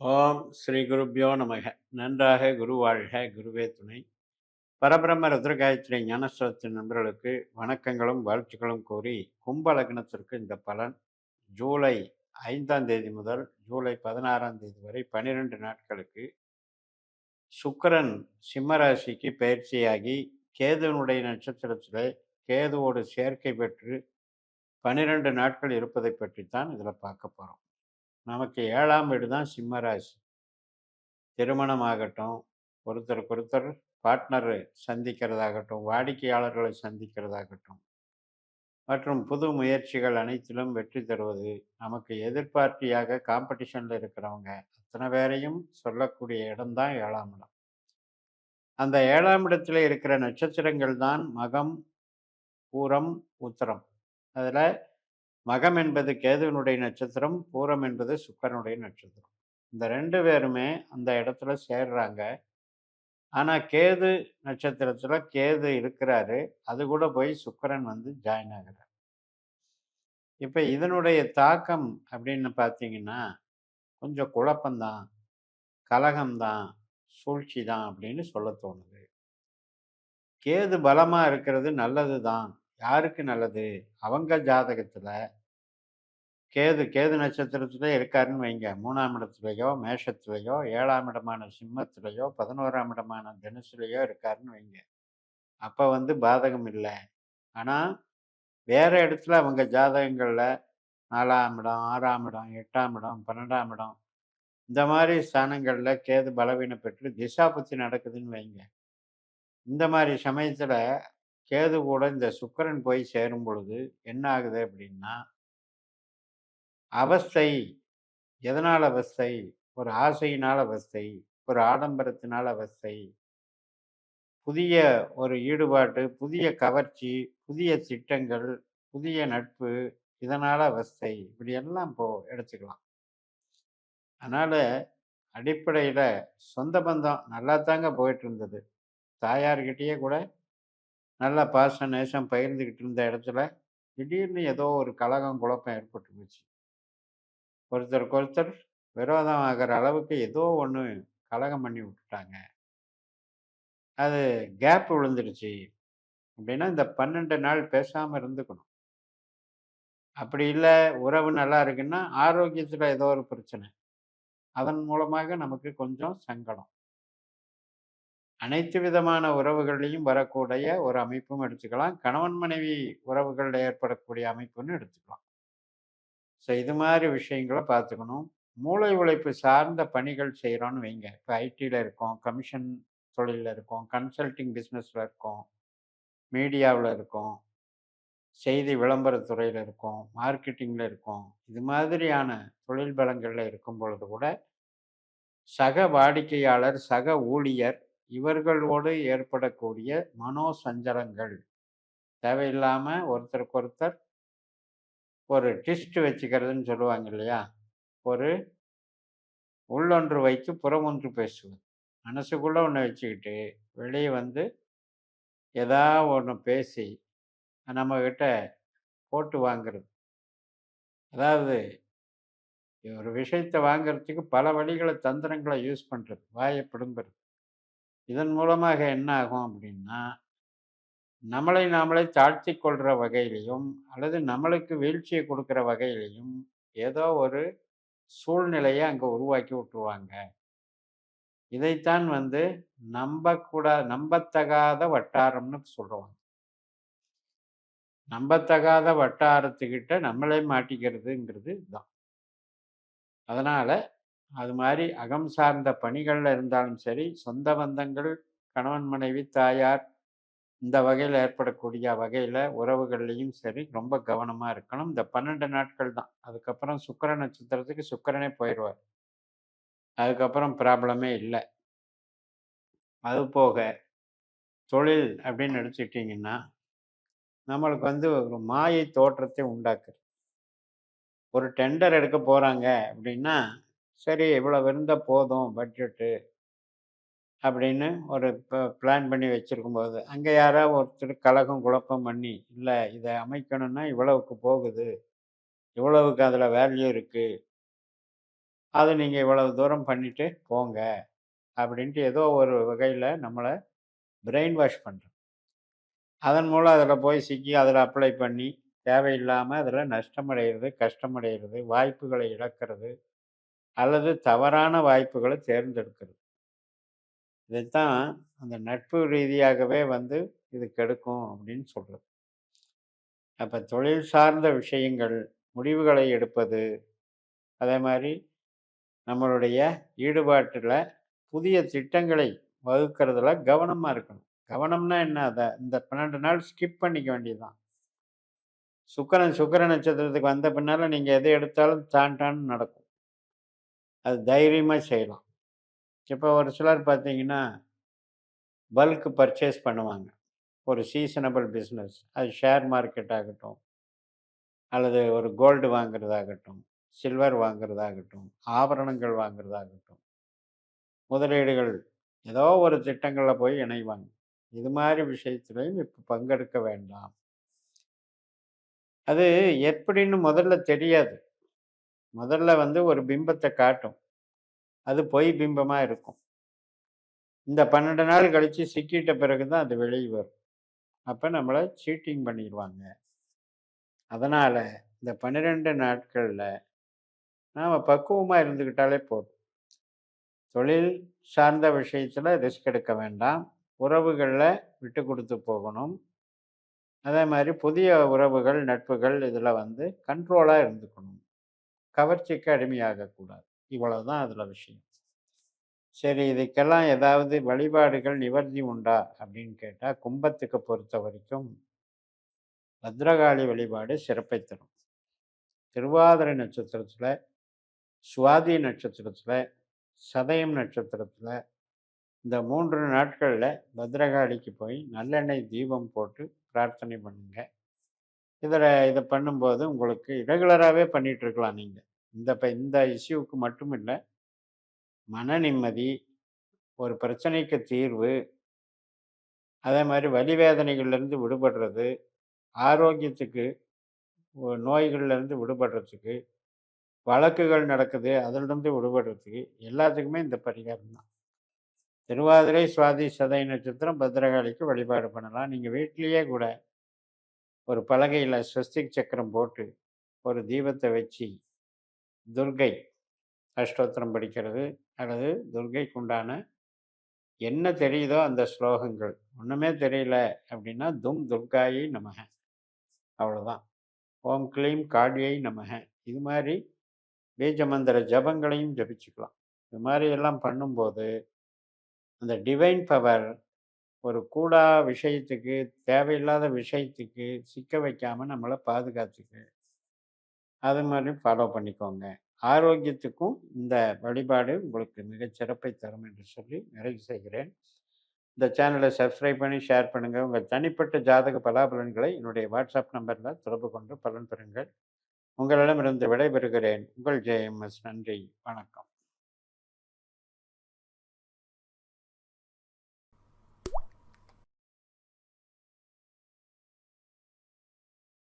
ஓம் ஸ்ரீ குருப்யோ நமக. நன்றாக குரு வாழ்க, குருவே துணை. பரபிரம்ம ருத்ரகாயத்ரி ஞானஸ்வரத்தின் நண்பர்களுக்கு வணக்கங்களும் வாழ்த்துக்களும் கூறி, கும்ப லக்னத்திற்கு இந்த பலன் ஜூலை 5ஆம் தேதி முதல் ஜூலை 16ஆம் தேதி வரை 12 நாட்களுக்கு சுக்கிரன் சிம்ம ராசிக்கு பயிற்சியாகி கேதுனுடைய நட்சத்திரத்திலே கேதுவோடு சேர்க்கை பெற்று 12 நாட்கள் இருப்பதை பற்றித்தான் இதில் பார்க்க போகிறோம். நமக்கு 7ஆம் வீடு தான் சிம்ம ராசி. திருமணம் ஆகட்டும், ஒருத்தருக்கொருத்தர் பார்ட்னர் சந்திக்கிறதாகட்டும், வாடிக்கையாளர்களை சந்திக்கிறதாகட்டும், மற்றும் புது முயற்சிகள் அனைத்திலும் வெற்றி தருவது, நமக்கு எதிர்பார்ட்டியாக காம்படிஷனில் இருக்கிறவங்க அத்தனை பேரையும் சொல்லக்கூடிய இடம்தான் 7ஆம் இடம். அந்த 7ஆம் இடத்துல இருக்கிற நட்சத்திரங்கள் தான் மகம், பூரம், உத்திரம். அதில் மகம் என்பது கேதுவனுடைய நட்சத்திரம், பூரம் என்பது சுக்கிரனுடைய நட்சத்திரம். இந்த ரெண்டு பேருமே அந்த இடத்துல சேர்றாங்க. ஆனா கேது நட்சத்திரத்துல கேது இருக்கிறாரு. அது கூட போய் சுக்கிரன் வந்து ஜாயின் ஆகுறார். இப்ப இதனுடைய தாக்கம் அப்படின்னு பார்த்தீங்கன்னா, கொஞ்சம் குழப்பம்தான், கலகம்தான், சூழ்ச்சி தான் அப்படின்னு சொல்ல தோணுது. கேது பலமா இருக்கிறது நல்லது தான். யாருக்கு நல்லது? அவங்க ஜாதகத்துல கேது கேது நட்சத்திரத்திலே இருக்காருன்னு வைங்க. 3ஆம் இடத்துலயோ, மேஷத்திலயோ, 7ஆம் இடமான சிம்மத்திலயோ, 11ஆம் இடமான தனுசுலயோ இருக்காருன்னு வைங்க. அப்ப வந்து பாதகம் இல்ல. ஆனா வேற இடத்துல அவங்க ஜாதகங்கள்ல 4ஆம் இடம், 6ஆம் இடம், 8ஆம் இடம், 12ஆம் இடம் இந்த மாதிரி ஸ்தானங்கள்ல கேது பலவீனம் பெற்று திசாபுத்தி நடக்குதுன்னு வைங்க. இந்த மாதிரி சமயத்துல கேது கூட இந்த சுக்கிரன் போய் சேரும் பொழுது என்ன ஆகுது அப்படின்னா, அவஸ்தை. எதனால அவஸ்தை? ஒரு ஆசையினால் அவஸ்தை, ஒரு ஆடம்பரத்தினால் அவஸ்தை, புதிய ஒரு ஈடுபாடு, புதிய கவர்ச்சி, புதிய திட்டங்கள், புதிய நட்பு, இதனால அவஸ்தை. இப்படியெல்லாம் இப்போ எடுத்துக்கலாம். அதனால அடிப்படையில சொந்த பந்தம் நல்லாத்தாங்க போயிட்டு இருந்தது. தாயார்கிட்டயே கூட நல்ல பாசம், நேசம் பகிர்ந்துகிட்டு இருந்த இடத்துல, திடீர்னு ஏதோ ஒரு கலகம், குழப்பம் ஏற்பட்டு போச்சு. ஒருத்தருக்கு ஒருத்தர் விரோதம் ஆகிற அளவுக்கு ஏதோ ஒண்ணு கலகம் பண்ணி விட்டுட்டாங்க. அது கேப் விழுந்துருச்சு. அப்படின்னா இந்த 12 நாள் பேசாம இருந்துக்கணும். அப்படி இல்ல, உறவு நல்லா இருக்குன்னா, ஆரோக்கியத்துல ஏதோ ஒரு பிரச்சனை. அதன் மூலமாக நமக்கு கொஞ்சம் சங்கடம். அனைத்து விதமான உறவுகள்லயும் வரக்கூடிய ஒரு அமைப்பும் எடுத்துக்கலாம். கணவன் மனைவி உறவுகள்ல ஏற்படக்கூடிய அமைப்புன்னு எடுத்துக்கலாம். ஸோ இது மாதிரி விஷயங்கள பார்த்துக்கணும். மூளை உழைப்பு சார்ந்த பணிகள் செய்றோம்னு வைங்க. இப்ப ஐடில இருக்கோம், கமிஷன் தொழில்ல இருக்கோம், கன்சல்டிங் பிசினஸ்ல இருக்கோம், மீடியாவுல இருக்கோம், செய்தி விளம்பரத் துறையில இருக்கோம், மார்க்கெட்டிங்ல இருக்கோம். இது மாதிரியான தொழில் பலங்கள்ல இருக்கும் பொழுது கூட, சக வாடிக்கையாளர், சக ஊழியர் இவர்களோடு ஏற்படக்கூடிய மனோ சஞ்சலங்கள், தேவையில்லாம ஒருத்தருக்கொருத்தர் ஒரு டிஸ்ட் வச்சுக்கிறதுன்னு சொல்லுவாங்க இல்லையா? ஒரு உள்ளொன்று வைத்து புறமொன்று பேசுவது. மனசுக்குள்ள ஒண்ணு வச்சுக்கிட்டு, வெளிய வந்து ஏதா ஒண்ணு பேசி நம்மகிட்ட போட்டு வாங்குறது. அதாவது ஒரு விஷயத்த வாங்குறதுக்கு பல வழிகள, தந்திரங்கள யூஸ் பண்றது. வாய பிடுங்குறது. இதன் மூலமாக என்ன ஆகும் அப்படின்னா, நம்மளை நாமளே தாழ்த்திக் கொள்ற வகையிலயும், அல்லது நம்மளுக்கு வீழ்ச்சிய குடுக்கிற வகையிலயும், ஏதோ ஒரு சூழ்நிலைய அங்க உருவாக்கி விட்டுருவாங்க. இதைத்தான் வந்து நம்பத்தகாத வட்டாரம்னு சொல்லுவாங்க. நம்பத்தகாத வட்டாரத்துக்கிட்ட நம்மளே மாட்டிக்கிறதுங்கிறது இதுதான். அதனால அது மாரி அகம் சார்ந்த பணிகள்ல இருந்தாலும் சரி, சொந்த பந்தங்கள், கணவன், மனைவி, தாயார் இந்த வகையில ஏற்படக்கூடிய வகையில உறவுகள்லயும் சரி, ரொம்ப கவனமா இருக்கணும். இந்த 12 நாட்கள் தான். அதுக்கப்புறம் சுக்கிர நட்சத்திரத்துக்கு சுக்கிரனே போயிருவார். அதுக்கப்புறம் ப்ராப்ளமே இல்ல. அதுபோக தொழில் அப்படின்னு எடுத்துக்கிட்டீங்கன்னா, நம்மளுக்கு வந்து ஒரு மாயை தோற்றத்தை உண்டாக்குது. ஒரு டெண்டர் எடுக்க போறாங்க அப்படின்னா, சரி இவ்வளவு இருந்தா போதும் பட்ஜெட்டு அப்படின்னு ஒரு பிளான் பண்ணி வச்சிருக்கும்போது, அங்க யாராவது ஒருத்தர் கலகம், குழப்பம் பண்ணி, "இல்ல இத அமைக்கணும்னா இவ்வளவுக்கு போகுது. இவ்வளவுக்கு அதுல வேல்யூ இருக்கு." அதை நீங்கள் இவ்வளவு தூரம் பண்ணிட்டு போங்க அப்படின்ட்டு ஏதோ ஒரு வகையில் நம்மளை பிரெயின் வாஷ் பண்ணுறோம். அதன் மூலம் அதில் போய் சிக்கி அதில் அப்ளை பண்ணி தேவையில்லாமல் அதில் நஷ்டமடைகிறது, கஷ்டமடைகிறது, வாய்ப்புகளை இழக்கிறது அல்லது தவறான வாய்ப்புகளை தேர்ந்தெடுக்கிறது. இதைத்தான் அந்த நட்பு ரீதியாகவே வந்து இது கெடுக்கும் அப்படின்னு சொல்கிறது. அப்போ தொழில் சார்ந்த விஷயங்கள், முடிவுகளை எடுப்பது, அதே மாதிரி நம்மளுடைய ஈடுபாட்டில் புதிய திட்டங்களை வகுக்கிறதுல கவனமாக இருக்கணும். கவனம்னா என்ன? அதை இந்த 12 நாள் ஸ்கிப் பண்ணிக்க வேண்டியதுதான். சுக்கிர நட்சத்திரத்துக்கு வந்த பின்னால் நீங்கள் எதை எடுத்தாலும் டான்னு நடக்கும். அது தைரியமாக செய்யலாம். இப்போ ஒரு சிலர் பார்த்தீங்கன்னா பல்க் பர்ச்சேஸ் பண்ணுவாங்க. ஒரு சீசனபிள் பிஸ்னஸ், அது ஷேர் மார்க்கெட் ஆகட்டும், அல்லது ஒரு கோல்டு வாங்குறதாகட்டும், சில்வர் வாங்குறதாகட்டும், ஆபரணங்கள் வாங்குறதாகட்டும், முதலீடுகள் ஏதோ ஒரு திட்டங்களில் போய் இணைவாங்க. இது மாதிரி விஷயத்துலையும் இப்போ பங்கெடுக்க வேண்டாம். அது எப்படின்னு முதல்ல தெரியாது. முதல்ல வந்து ஒரு பிம்பத்தை காட்டும். அது பொய் பிம்பமாக இருக்கும். இந்த 12 நாள் கழித்து சிக்கிட்ட பிறகு தான் அது வெளியே வரும். அப்போ நம்மளை சீட்டிங் பண்ணிடுவாங்க. அதனால் இந்த 12 நாட்களில் நாம் பக்குவமாக இருந்துக்கிட்டாலே போதும். தொழில் சார்ந்த விஷயத்தில் ரிஸ்க் எடுக்க வேண்டாம். உறவுகளில் விட்டு கொடுத்து போகணும். அதே மாதிரி புதிய உறவுகள், நட்புகள் இதில் வந்து கண்ட்ரோலாக இருந்துக்கணும். கவர்ச்சிக்கு அடிமையாகக்கூடாது. இவ்வளவுதான் அதில் விஷயம். சரி, இதுக்கெல்லாம் ஏதாவது வழிபாடுகள் நிவர்த்தி உண்டா அப்படின்னு கேட்டால், கும்பத்துக்கு பொறுத்த வரைக்கும் பத்ரகாளி வழிபாடு சிறப்பை தரும். திருவாதிரை நட்சத்திரத்தில், சுவாதி நட்சத்திரத்தில், சதயம் நட்சத்திரத்தில் இந்த 3 நாட்களில் பத்ரகாளிக்கு போய் நல்லெண்ணெய் தீபம் போட்டு பிரார்த்தனை பண்ணுங்க. இதை பண்ணும்போது உங்களுக்கு ரெகுலராகவே பண்ணிட்டு இருக்கலாம். நீங்கள் இந்த இஷ்யூவுக்கு மட்டும் இல்லை, மன நிம்மதி, ஒரு பிரச்சனைக்கு தீர்வு, அதே மாதிரி வலி வேதனைகள்லேருந்து விடுபடுறது, ஆரோக்கியத்துக்கு, நோய்கள்லேருந்து விடுபடுறதுக்கு, வழக்குகள் நடக்குது அதிலிருந்து விடுபடுறதுக்கு எல்லாத்துக்குமே இந்த பரிகாரம் தான். திருவாதிரை, சுவாதி, சதய நட்சத்திரம் பத்ரகாளிக்கு வழிபாடு பண்ணலாம். நீங்கள் வீட்டிலேயே கூட ஒரு பலகையில் ஸ்வஸ்திக் சக்கரம் போட்டு ஒரு தீபத்தை வச்சு துர்கை அஷ்டோத்திரம் படிக்கிறது, அல்லது துர்கைக்கு உண்டான என்ன தெரியுதோ அந்த ஸ்லோகங்கள், ஒன்றுமே தெரியல அப்படின்னா தும் துர்காயை நமக, அவ்வளோதான். ஓம் க்ளீம் காளியை நமக, இது மாதிரி பீஜ மந்திர ஜபங்களையும் ஜபிச்சுக்கலாம். இது மாதிரி எல்லாம் பண்ணும்போது அந்த டிவைன் பவர் ஒரு கூடா விஷயத்துக்கு, தேவையில்லாத விஷயத்துக்கு சிக்க வைக்காமல் நம்மளை பாதுகாத்துக்கு. அது மாதிரி ஃபாலோ பண்ணிக்கோங்க. ஆரோக்கியத்துக்கும் இந்த வழிபாடு உங்களுக்கு மிகச்சிறப்பை தரும் என்று சொல்லி நிறைவு செய்கிறேன். இந்த சேனலை சப்ஸ்கிரைப் பண்ணி ஷேர் பண்ணுங்கள். உங்கள் தனிப்பட்ட ஜாதக பலாபலன்களை என்னுடைய வாட்ஸ்அப் நம்பரில் தொடர்பு கொண்டு பலன் பெறுங்கள். உங்களிடமிருந்து விடைபெறுகிறேன். உங்கள் ஜேஎம்எஸ். நன்றி, வணக்கம்.